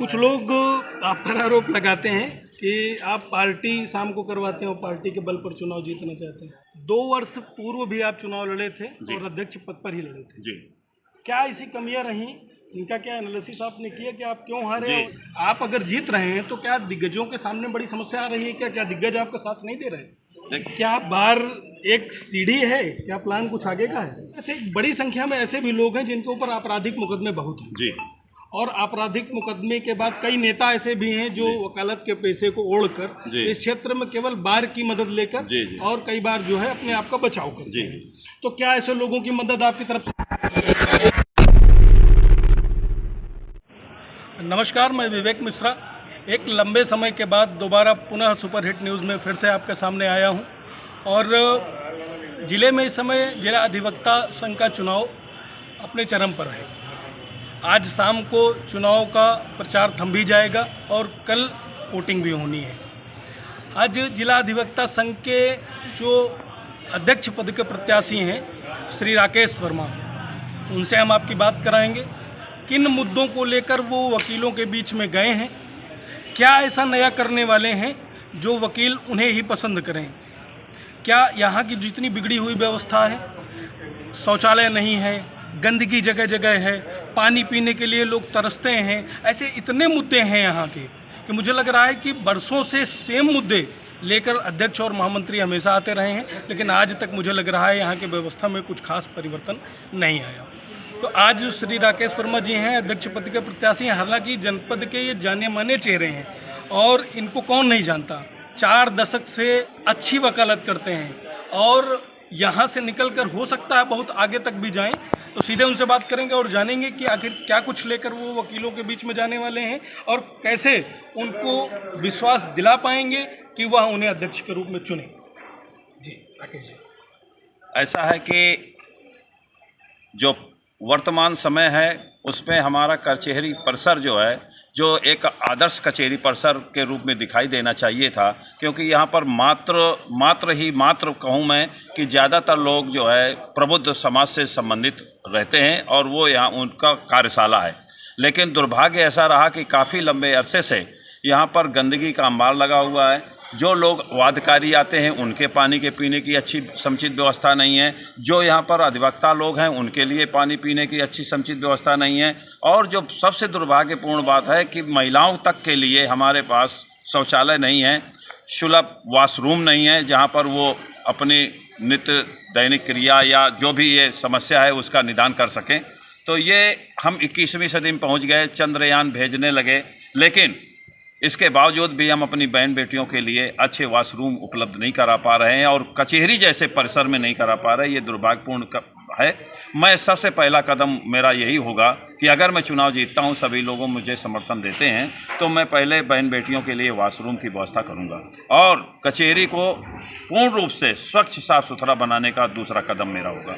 कुछ लोग आप पर आरोप लगाते हैं कि आप पार्टी शाम को करवाते हैं और पार्टी के बल पर चुनाव जीतना चाहते हैं। 2 वर्ष पूर्व भी आप चुनाव लड़े थे और अध्यक्ष पद पर ही लड़े थे जी। क्या ऐसी कमियां रहीं, इनका क्या एनालिसिस आपने किया कि आप क्यों हारे? आप अगर जीत रहे हैं तो क्या दिग्गजों के सामने बड़ी समस्या आ रही है? क्या दिग्गज आपका साथ नहीं दे रहे? क्या बार एक सीढ़ी है? क्या प्लान कुछ आगे का है? ऐसे बड़ी संख्या में ऐसे भी लोग हैं जिनके ऊपर आपराधिक मुकदमे बहुत हैं जी, और आपराधिक मुकदमे के बाद कई नेता ऐसे भी हैं जो वकालत के पैसे को ओढ़कर इस क्षेत्र में केवल बार की मदद लेकर और कई बार जो है अपने आप का बचाव करते हैं। तो क्या ऐसे लोगों की मदद आपकी तरफ से? नमस्कार, मैं विवेक मिश्रा एक लंबे समय के बाद दोबारा पुनः सुपरहिट न्यूज़ में फिर से आपके सामने आया हूं और ज़िले में इस समय जिला अधिवक्ता संघ का चुनाव अपने चरम पर है। आज शाम को चुनाव का प्रचार थम भी जाएगा और कल वोटिंग भी होनी है। आज जिला अधिवक्ता संघ के जो अध्यक्ष पद के प्रत्याशी हैं श्री राकेश वर्मा, उनसे हम आपकी बात कराएंगे। किन मुद्दों को लेकर वो वकीलों के बीच में गए हैं, क्या ऐसा नया करने वाले हैं जो वकील उन्हें ही पसंद करें? क्या यहाँ की जितनी बिगड़ी हुई व्यवस्था है, शौचालय नहीं है, गंदगी जगह जगह है, पानी पीने के लिए लोग तरसते हैं, ऐसे इतने मुद्दे हैं यहाँ के कि मुझे लग रहा है कि बरसों से सेम मुद्दे लेकर अध्यक्ष और महामंत्री हमेशा आते रहे हैं, लेकिन आज तक मुझे लग रहा है यहाँ की व्यवस्था में कुछ खास परिवर्तन नहीं आया। तो आज श्री राकेश वर्मा जी हैं, अध्यक्ष पद के प्रत्याशी हैं। हालांकि जनपद के ये जाने माने चेहरे हैं और इनको कौन नहीं जानता। 4 दशक से अच्छी वकालत करते हैं और यहाँ से निकलकर हो सकता है बहुत आगे तक भी जाएं। तो सीधे उनसे बात करेंगे और जानेंगे कि आखिर क्या कुछ लेकर वो वकीलों के बीच में जाने वाले हैं और कैसे उनको विश्वास दिला पाएंगे कि वह उन्हें अध्यक्ष के रूप में चुने। जी राकेश जी, ऐसा है कि जो वर्तमान समय है उसमें हमारा कचहरी परिसर जो है, जो एक आदर्श कचहरी परिसर के रूप में दिखाई देना चाहिए था, क्योंकि यहाँ पर मात्र कहूँ मैं कि ज़्यादातर लोग जो है प्रबुद्ध समाज से संबंधित रहते हैं और वो यहाँ उनका कार्यशाला है। लेकिन दुर्भाग्य ऐसा रहा कि काफ़ी लंबे अरसे से यहाँ पर गंदगी का अंबार लगा हुआ है। जो लोग वादकारी आते हैं उनके पानी के पीने की अच्छी समुचित व्यवस्था नहीं है, जो यहाँ पर अधिवक्ता लोग हैं उनके लिए पानी पीने की अच्छी समुचित व्यवस्था नहीं है, और जो सबसे दुर्भाग्यपूर्ण बात है कि महिलाओं तक के लिए हमारे पास शौचालय नहीं है, सुलभ वॉशरूम नहीं है जहाँ पर वो अपनी नित्य दैनिक क्रिया या जो भी ये समस्या है उसका निदान कर सकें। तो ये हम 21वीं सदी में पहुँच गए, चंद्रयान भेजने लगे, लेकिन इसके बावजूद भी हम अपनी बहन बेटियों के लिए अच्छे वॉशरूम उपलब्ध नहीं करा पा रहे हैं और कचहरी जैसे परिसर में नहीं करा पा रहे। ये दुर्भाग्यपूर्ण है। मैं सबसे पहला कदम मेरा यही होगा कि अगर मैं चुनाव जीतता हूं, सभी लोगों मुझे समर्थन देते हैं, तो मैं पहले बहन बेटियों के लिए वॉशरूम की व्यवस्था करूंगा और कचहरी को पूर्ण रूप से स्वच्छ साफ सुथरा बनाने का दूसरा कदम मेरा होगा।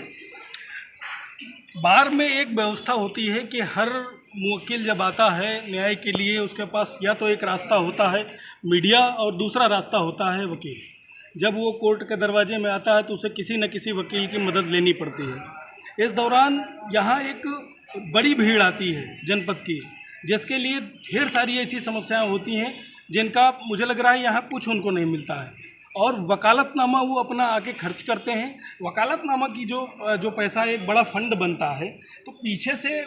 बार में एक व्यवस्था होती है कि हर वकील जब आता है न्याय के लिए, उसके पास या तो एक रास्ता होता है मीडिया और दूसरा रास्ता होता है वकील। जब वो कोर्ट के दरवाजे में आता है तो उसे किसी न किसी वकील की मदद लेनी पड़ती है। इस दौरान यहाँ एक बड़ी भीड़ आती है जनपद की, जिसके लिए ढेर सारी ऐसी समस्याएं होती हैं जिनका मुझे लग रहा है यहाँ कुछ उनको नहीं मिलता है, और वकालतनामा वो अपना आके खर्च करते हैं। वकालतनामा की जो पैसा एक बड़ा फंड बनता है, तो पीछे से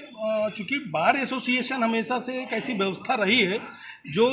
चूँकि बार एसोसिएशन हमेशा से एक ऐसी व्यवस्था रही है जो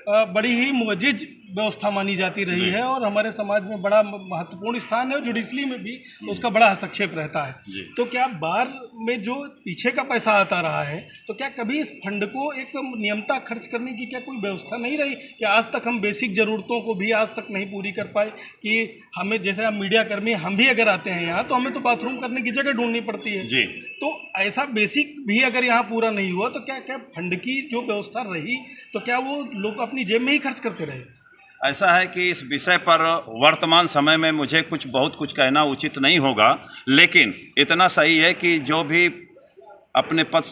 बड़ी ही मुअज्जिज व्यवस्था मानी जाती रही है और हमारे समाज में बड़ा महत्वपूर्ण स्थान है और जुडिशरी में भी उसका बड़ा हस्तक्षेप रहता है। तो क्या बार में जो पीछे का पैसा आता रहा है, तो क्या कभी इस फंड को एक नियमता खर्च करने की क्या कोई व्यवस्था नहीं रही कि आज तक हम बेसिक ज़रूरतों को भी आज तक नहीं पूरी कर पाए? कि हमें जैसे हम मीडिया कर्मी, हम भी अगर आते हैं यहाँ तो हमें तो बाथरूम करने की जगह ढूंढनी पड़ती है जी। तो ऐसा बेसिक भी अगर यहाँ पूरा नहीं हुआ तो क्या फंड की जो व्यवस्था रही तो क्या वो लोग अपनी जेब में ही खर्च करते रहे? ऐसा है कि इस विषय पर वर्तमान समय में मुझे बहुत कुछ कहना उचित नहीं होगा, लेकिन इतना सही है कि जो भी अपने पद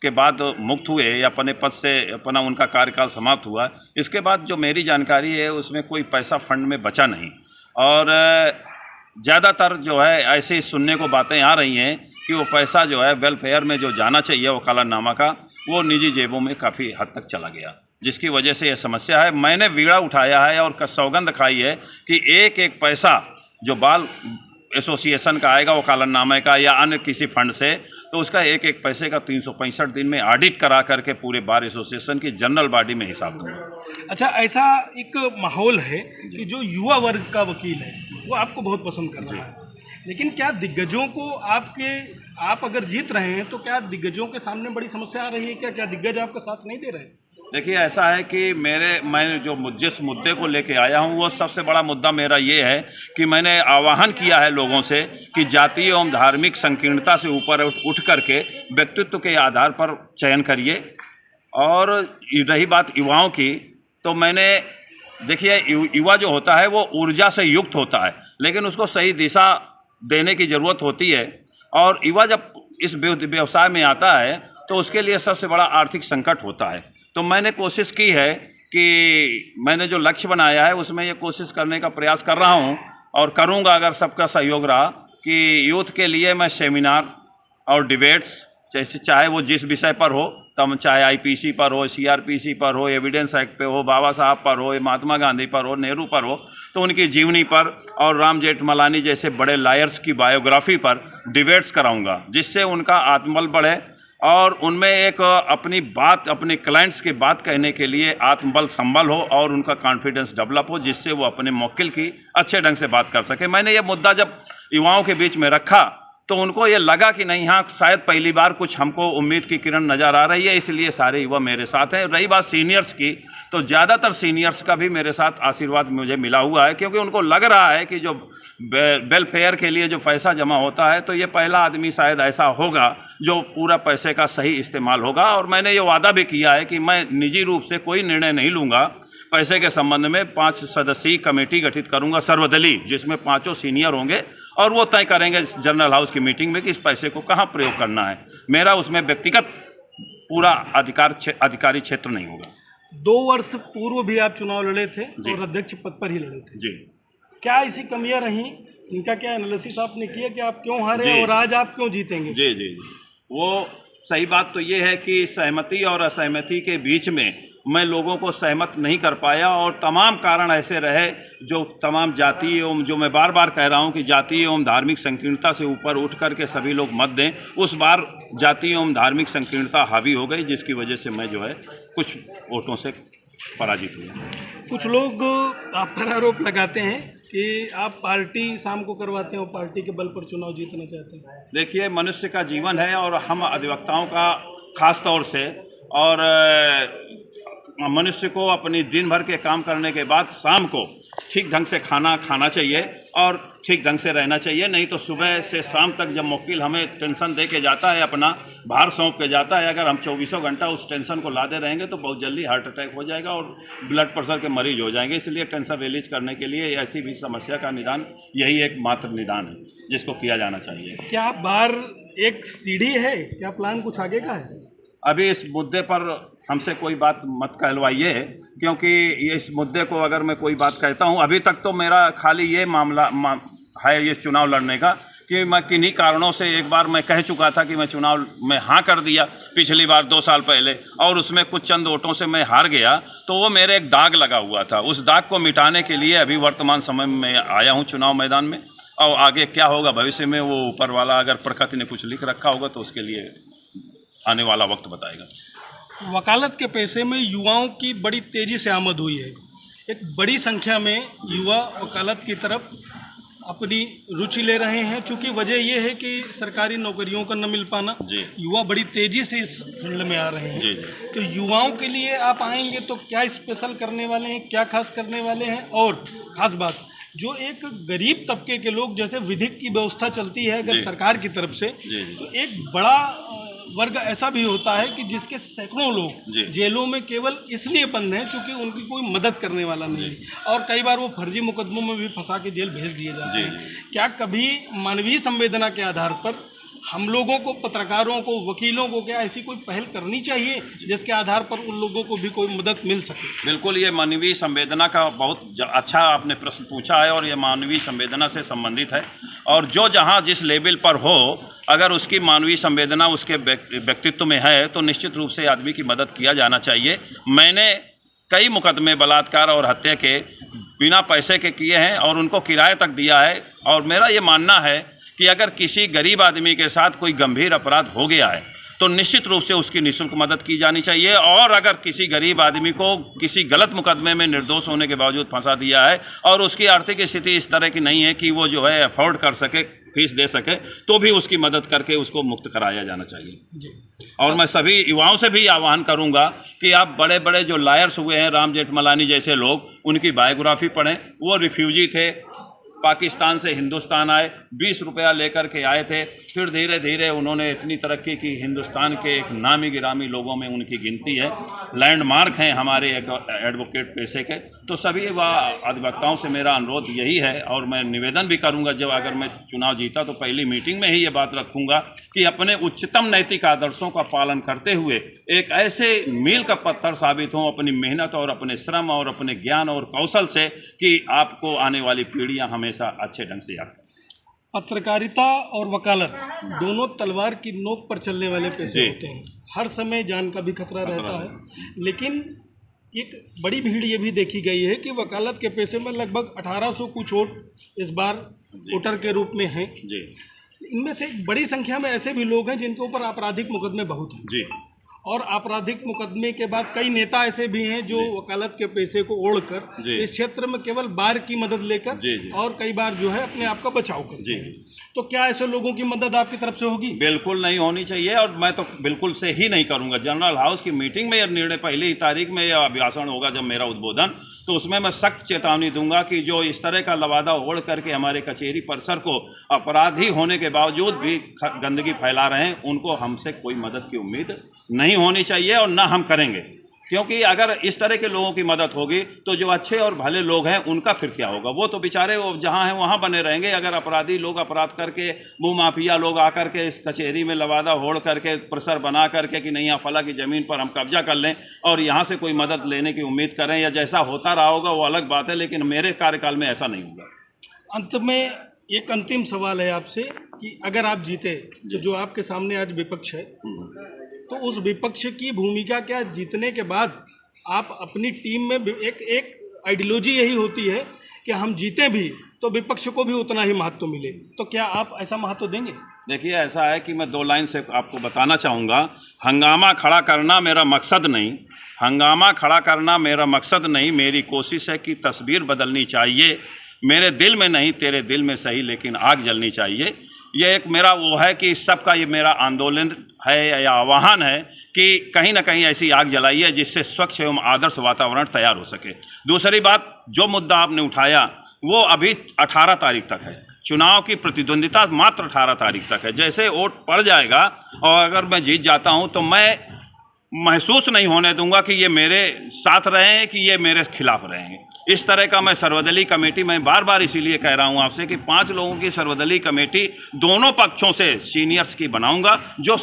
के बाद मुक्त हुए या अपने पद से अपना उनका कार्यकाल समाप्त हुआ, इसके बाद जो मेरी जानकारी है उसमें कोई पैसा फंड में बचा नहीं। और ज़्यादातर जो है ऐसे सुनने को बातें आ रही हैं कि वो पैसा जो है वेलफेयर में जो जाना चाहिए वकालतनामा का, वो निजी जेबों में काफ़ी हद तक चला गया, जिसकी वजह से यह समस्या है। मैंने बीड़ा उठाया है और सौगंध खाई है कि एक एक पैसा जो बाल एसोसिएशन का आएगा, वकालतनामे का या अन्य किसी फंड से, तो उसका एक एक पैसे का 365 दिन में ऑडिट करा करके पूरे बार एसोसिएशन की जनरल बॉडी में हिसाब दूंगा। अच्छा, ऐसा एक माहौल है कि जो युवा वर्ग का वकील है वो आपको बहुत पसंद कर रहा है, लेकिन क्या दिग्गजों को आप अगर जीत रहे हैं तो क्या दिग्गजों के सामने बड़ी समस्या आ रही है? क्या दिग्गज आपका साथ नहीं दे रहे हैं? देखिए, ऐसा है कि मैं जिस मुद्दे को लेके आया हूँ वो सबसे बड़ा मुद्दा मेरा ये है कि मैंने आह्वान किया है लोगों से कि जातीय एवं धार्मिक संकीर्णता से ऊपर उठ करके व्यक्तित्व के आधार पर चयन करिए। और रही बात युवाओं की, तो मैंने देखिए, युवा जो होता है वो ऊर्जा से युक्त होता है, लेकिन उसको सही दिशा देने की ज़रूरत होती है। और युवा जब इस व्यवसाय में आता है तो उसके लिए सबसे बड़ा आर्थिक संकट होता है। तो मैंने कोशिश की है कि मैंने जो लक्ष्य बनाया है उसमें ये कोशिश करने का प्रयास कर रहा हूँ और करूँगा, अगर सबका सहयोग रहा, कि यूथ के लिए मैं सेमिनार और डिबेट्स, चाहे वो जिस विषय पर हो, तब चाहे आईपीसी पर हो, सीआरपीसी पर हो, एविडेंस एक्ट पे हो, बाबा साहब पर हो, महात्मा गांधी पर हो, नेहरू पर हो, तो उनकी जीवनी पर और राम जेठमलानी जैसे बड़े लायर्स की बायोग्राफी पर डिबेट्स कराऊंगा, जिससे उनका आत्मबल बढ़े और उनमें एक अपने क्लाइंट्स की बात कहने के लिए आत्मबल संबल हो और उनका कॉन्फिडेंस डेवलप हो, जिससे वो अपने मौकिल की अच्छे ढंग से बात कर सके। मैंने ये मुद्दा जब युवाओं के बीच में रखा तो उनको ये लगा कि नहीं, हाँ, शायद पहली बार कुछ हमको उम्मीद की किरण नज़र आ रही है, इसलिए सारे युवा मेरे साथ हैं। रही बात सीनियर्स की, तो ज़्यादातर सीनियर्स का भी मेरे साथ आशीर्वाद मुझे मिला हुआ है, क्योंकि उनको लग रहा है कि जो वेलफेयर के लिए जो पैसा जमा होता है, तो ये पहला आदमी शायद ऐसा होगा जो पूरा पैसे का सही इस्तेमाल होगा। और मैंने ये वादा भी किया है कि मैं निजी रूप से कोई निर्णय नहीं लूँगा पैसे के संबंध में। 5 सदस्यीय कमेटी गठित करूँगा सर्वदलीय, जिसमें 5 सीनियर होंगे और वो तय करेंगे जनरल हाउस की मीटिंग में कि इस पैसे को कहाँ प्रयोग करना है। मेरा उसमें व्यक्तिगत पूरा अधिकारी क्षेत्र नहीं होगा। 2 वर्ष पूर्व भी आप चुनाव लड़े थे और अध्यक्ष पद पर ही लड़े थे जी। क्या ऐसी कमियां रहीं, इनका क्या एनालिसिस आपने किया कि आप क्यों हारे और आज आप क्यों जीतेंगे? जी जी जी, वो सही बात तो ये है कि सहमति और असहमति के बीच में मैं लोगों को सहमत नहीं कर पाया, और तमाम कारण ऐसे रहे जो तमाम जातीय एवं, जो मैं बार बार कह रहा हूं कि जातीय एवं धार्मिक संकीर्णता से ऊपर उठ कर के सभी लोग मत दें, उस बार जातीय एवं धार्मिक संकीर्णता हावी हो गई, जिसकी वजह से मैं जो है कुछ वोटों से पराजित हुआ। कुछ लोग आप पर आरोप लगाते हैं कि आप पार्टी शाम को करवाते हैं और पार्टी के बल पर चुनाव जीतना चाहते हैं। देखिए, मनुष्य का जीवन है और हम अधिवक्ताओं का खास तौर से, और मनुष्य को अपनी दिन भर के काम करने के बाद शाम को ठीक ढंग से खाना चाहिए और ठीक ढंग से रहना चाहिए। नहीं तो सुबह से शाम तक जब मुवक्किल हमें टेंशन दे के जाता है, अपना भार सौंप के जाता है, अगर हम 24 घंटा उस टेंशन को लादे रहेंगे तो बहुत जल्दी हार्ट अटैक हो जाएगा और ब्लड प्रेशर के मरीज हो जाएंगे। इसलिए टेंशन रिलीज करने के लिए ऐसी भी समस्या का निदान, यही एक मात्र निदान है जिसको किया जाना चाहिए। क्या बार एक सीढ़ी है, क्या प्लान कुछ आगे का है? अभी इस मुद्दे पर हमसे कोई बात मत कहलवाइए, क्योंकि इस मुद्दे को अगर मैं कोई बात कहता हूं, अभी तक तो मेरा खाली ये मामला है ये चुनाव लड़ने का कि मैं किन्हीं कारणों से, एक बार मैं कह चुका था कि मैं चुनाव में हाँ कर दिया पिछली बार 2 साल पहले, और उसमें कुछ चंद वोटों से मैं हार गया, तो वो मेरे एक दाग लगा हुआ था। उस दाग को मिटाने के लिए अभी वर्तमान समय में आया हूँ चुनाव मैदान में, और आगे क्या होगा भविष्य में वो ऊपर वाला अगर प्रकृति ने कुछ लिख रखा होगा तो उसके लिए आने वाला वक्त बताएगा। वकालत के पेशे में युवाओं की बड़ी तेज़ी से आमद हुई है। एक बड़ी संख्या में युवा वकालत की तरफ अपनी रुचि ले रहे हैं, चूँकि वजह ये है कि सरकारी नौकरियों का न मिल पाना, युवा बड़ी तेज़ी से इस फील्ड में आ रहे हैं। तो युवाओं के लिए आप आएंगे तो क्या स्पेशल करने वाले हैं, क्या खास करने वाले हैं? और ख़ास बात, जो एक गरीब तबके के लोग, जैसे विधिक की व्यवस्था चलती है अगर सरकार की तरफ से, तो एक बड़ा वर्ग ऐसा भी होता है कि जिसके सैकड़ों लोग जेलों में केवल इसलिए बंद हैं क्योंकि उनकी कोई मदद करने वाला नहीं है, और कई बार वो फर्जी मुकदमों में भी फंसा के जेल भेज दिए जाते हैं। क्या कभी मानवीय संवेदना के आधार पर हम लोगों को, पत्रकारों को, वकीलों को क्या ऐसी कोई पहल करनी चाहिए जिसके आधार पर उन लोगों को भी कोई मदद मिल सके? बिल्कुल, ये मानवीय संवेदना का बहुत अच्छा आपने प्रश्न पूछा है और ये मानवीय संवेदना से संबंधित है। और जो जहाँ जिस लेवल पर हो, अगर उसकी मानवीय संवेदना उसके व्यक्तित्व में है तो निश्चित रूप से आदमी की मदद किया जाना चाहिए। मैंने कई मुकदमे बलात्कार और हत्या के बिना पैसे के किए हैं और उनको किराए तक दिया है। और मेरा ये मानना है कि अगर किसी गरीब आदमी के साथ कोई गंभीर अपराध हो गया है तो निश्चित रूप से उसकी निःशुल्क मदद की जानी चाहिए। और अगर किसी गरीब आदमी को किसी गलत मुकदमे में निर्दोष होने के बावजूद फंसा दिया है और उसकी आर्थिक स्थिति इस तरह की नहीं है कि वो जो है अफोर्ड कर सके, फीस दे सके, तो भी उसकी मदद करके उसको मुक्त कराया जाना चाहिए जी। और मैं सभी युवाओं से भी आह्वान करूंगा कि आप बड़े बड़े जो लायर्स हुए हैं, राम जेठमलानी जैसे लोग, उनकी बायोग्राफी पढ़ें। वो रिफ्यूजी थे, पाकिस्तान से हिंदुस्तान आए, 20 रुपया लेकर के आए थे, फिर धीरे धीरे उन्होंने इतनी तरक्की की, हिंदुस्तान के एक नामी गिरामी लोगों में उनकी गिनती है, लैंडमार्क हैं हमारे एक एडवोकेट पेशे के। तो सभी अधिवक्ताओं से मेरा अनुरोध यही है और मैं निवेदन भी करूंगा, जब अगर मैं चुनाव जीता तो पहली मीटिंग में ही ये बात रखूंगा कि अपने उच्चतम नैतिक आदर्शों का पालन करते हुए एक ऐसे मील का पत्थर साबित हों अपनी मेहनत और अपने श्रम और अपने ज्ञान और कौशल से कि आपको आने वाली पीढ़ियां हमेशा अच्छे ढंग से याद करें। पत्रकारिता और वकालत दोनों तलवार की नोक पर चलने वाले पेशे होते हैं। हर समय जान का भी खतरा रहता है, लेकिन एक बड़ी भीड़ ये भी देखी गई है कि वकालत के पेशे में लगभग 1800 कुछ वोट इस बार वोटर के रूप में हैं जी। इनमें से एक बड़ी संख्या में ऐसे भी लोग हैं जिनके ऊपर आपराधिक मुकदमे बहुत हैं जी। और आपराधिक मुकदमे के बाद कई नेता ऐसे भी हैं जो वकालत के पैसे को ओढ़कर इस क्षेत्र में केवल बार की मदद लेकर और कई बार जो है अपने आप का बचाव करते हैं। तो क्या ऐसे लोगों की मदद आपकी तरफ से होगी? बिल्कुल नहीं होनी चाहिए और मैं तो बिल्कुल से ही नहीं करूंगा। जनरल हाउस की मीटिंग में यह निर्णय, पहली ही तारीख में यह अभिभाषण होगा जब मेरा उद्बोधन, तो उसमें मैं सख्त चेतावनी दूंगा कि जो इस तरह का लवादा ओढ़ करके हमारे कचहरी परिसर को अपराधी होने के बावजूद भी गंदगी फैला रहे हैं, उनको हमसे कोई मदद की उम्मीद नहीं होनी चाहिए और ना हम करेंगे। क्योंकि अगर इस तरह के लोगों की मदद होगी तो जो अच्छे और भले लोग हैं उनका फिर क्या होगा? वो तो बेचारे वो जहाँ हैं वहाँ बने रहेंगे। अगर अपराधी लोग अपराध करके, भूमाफिया लोग आकर के इस कचहरी में लवादा होड़ करके, प्रेशर बना करके कि नहीं यहाँ फला की ज़मीन पर हम कब्जा कर लें और यहाँ से कोई मदद लेने की उम्मीद करें, या जैसा होता रहा होगा वो अलग बात है, लेकिन मेरे कार्यकाल में ऐसा नहीं होगा। अंत में एक अंतिम सवाल है आपसे कि अगर आप जीते, जो आपके सामने आज विपक्ष है, तो उस विपक्ष की भूमिका क्या जीतने के बाद आप अपनी टीम में एक आइडियोलॉजी यही होती है कि हम जीते भी तो विपक्ष को भी उतना ही महत्व मिले, तो क्या आप ऐसा महत्व देंगे? देखिए, ऐसा है कि मैं 2 लाइन से आपको बताना चाहूँगा। हंगामा खड़ा करना मेरा मकसद नहीं, हंगामा खड़ा करना मेरा मकसद नहीं। मेरी कोशिश है कि तस्वीर बदलनी चाहिए, मेरे दिल में नहीं तेरे दिल में सही, लेकिन आग जलनी चाहिए। ये एक मेरा वो है कि सबका ये मेरा आंदोलन है या आह्वान है कि कहीं ना कहीं ऐसी आग जलाइए जिससे स्वच्छ एवं आदर्श वातावरण तैयार हो सके। दूसरी बात, जो मुद्दा आपने उठाया वो अभी 18 तारीख तक है। चुनाव की प्रतिद्वंदिता मात्र 18 तारीख तक है। जैसे वोट पड़ जाएगा और अगर मैं जीत जाता हूं तो मैं महसूस नहीं होने दूंगा कि ये मेरे साथ रहे हैं कि ये मेरे खिलाफ रहे हैं। इस तरह का मैं सर्वदलीय कमेटी, मैं बार बार इसीलिए कह रहा हूं आपसे कि 5 लोगों की सर्वदलीय कमेटी दोनों पक्षों से सीनियर्स की बनाऊंगा, जो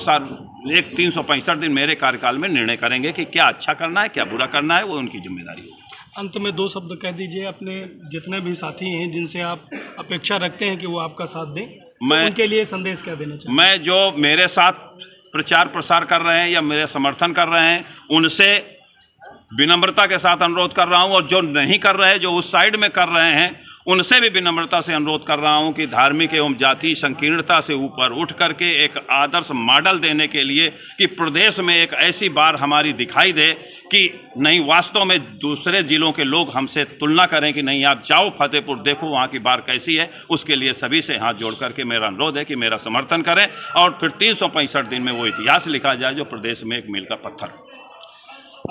एक 365 दिन मेरे कार्यकाल में निर्णय करेंगे कि क्या अच्छा करना है, क्या बुरा करना है, वो उनकी जिम्मेदारी है। अंत में 2 शब्द कह दीजिए, अपने जितने भी साथी हैं जिनसे आप अपेक्षा रखते हैं कि वो आपका साथ दें, तो उनके लिए संदेश क्या देना चाहिए? मैं जो मेरे साथ प्रचार प्रसार कर रहे हैं या मेरे समर्थन कर रहे हैं उनसे विनम्रता के साथ अनुरोध कर रहा हूं, और जो नहीं कर रहे, जो उस साइड में कर रहे हैं, उनसे भी विनम्रता से अनुरोध कर रहा हूं कि धार्मिक एवं जाति संकीर्णता से ऊपर उठ करके एक आदर्श मॉडल देने के लिए कि प्रदेश में एक ऐसी बार हमारी दिखाई दे कि नहीं, वास्तव में दूसरे जिलों के लोग हमसे तुलना करें कि नहीं, आप जाओ फतेहपुर देखो वहाँ की बार कैसी है। उसके लिए सभी से हाथ जोड़ करके मेरा अनुरोध है कि मेरा समर्थन करें और फिर 365 दिन में वो इतिहास लिखा जाए जो प्रदेश में एक मील का पत्थर।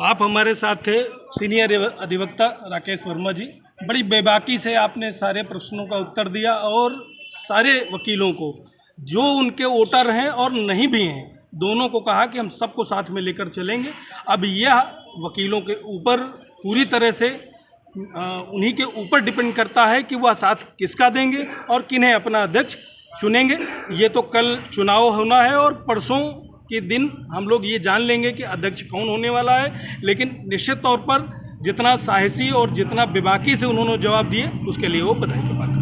आप हमारे साथ थे सीनियर अधिवक्ता राकेश वर्मा जी। बड़ी बेबाकी से आपने सारे प्रश्नों का उत्तर दिया और सारे वकीलों को, जो उनके वोटर हैं और नहीं भी हैं, दोनों को कहा कि हम सबको साथ में लेकर चलेंगे। अब यह वकीलों के ऊपर पूरी तरह से उन्हीं के ऊपर डिपेंड करता है कि वह साथ किसका देंगे और किन्हें अपना अध्यक्ष चुनेंगे। ये तो कल चुनाव होना है और परसों के दिन हम लोग ये जान लेंगे कि अध्यक्ष कौन होने वाला है। लेकिन निश्चित तौर पर जितना साहसी और जितना बेबाकी से उन्होंने जवाब दिए, उसके लिए वो बधाई के पात्र हैं।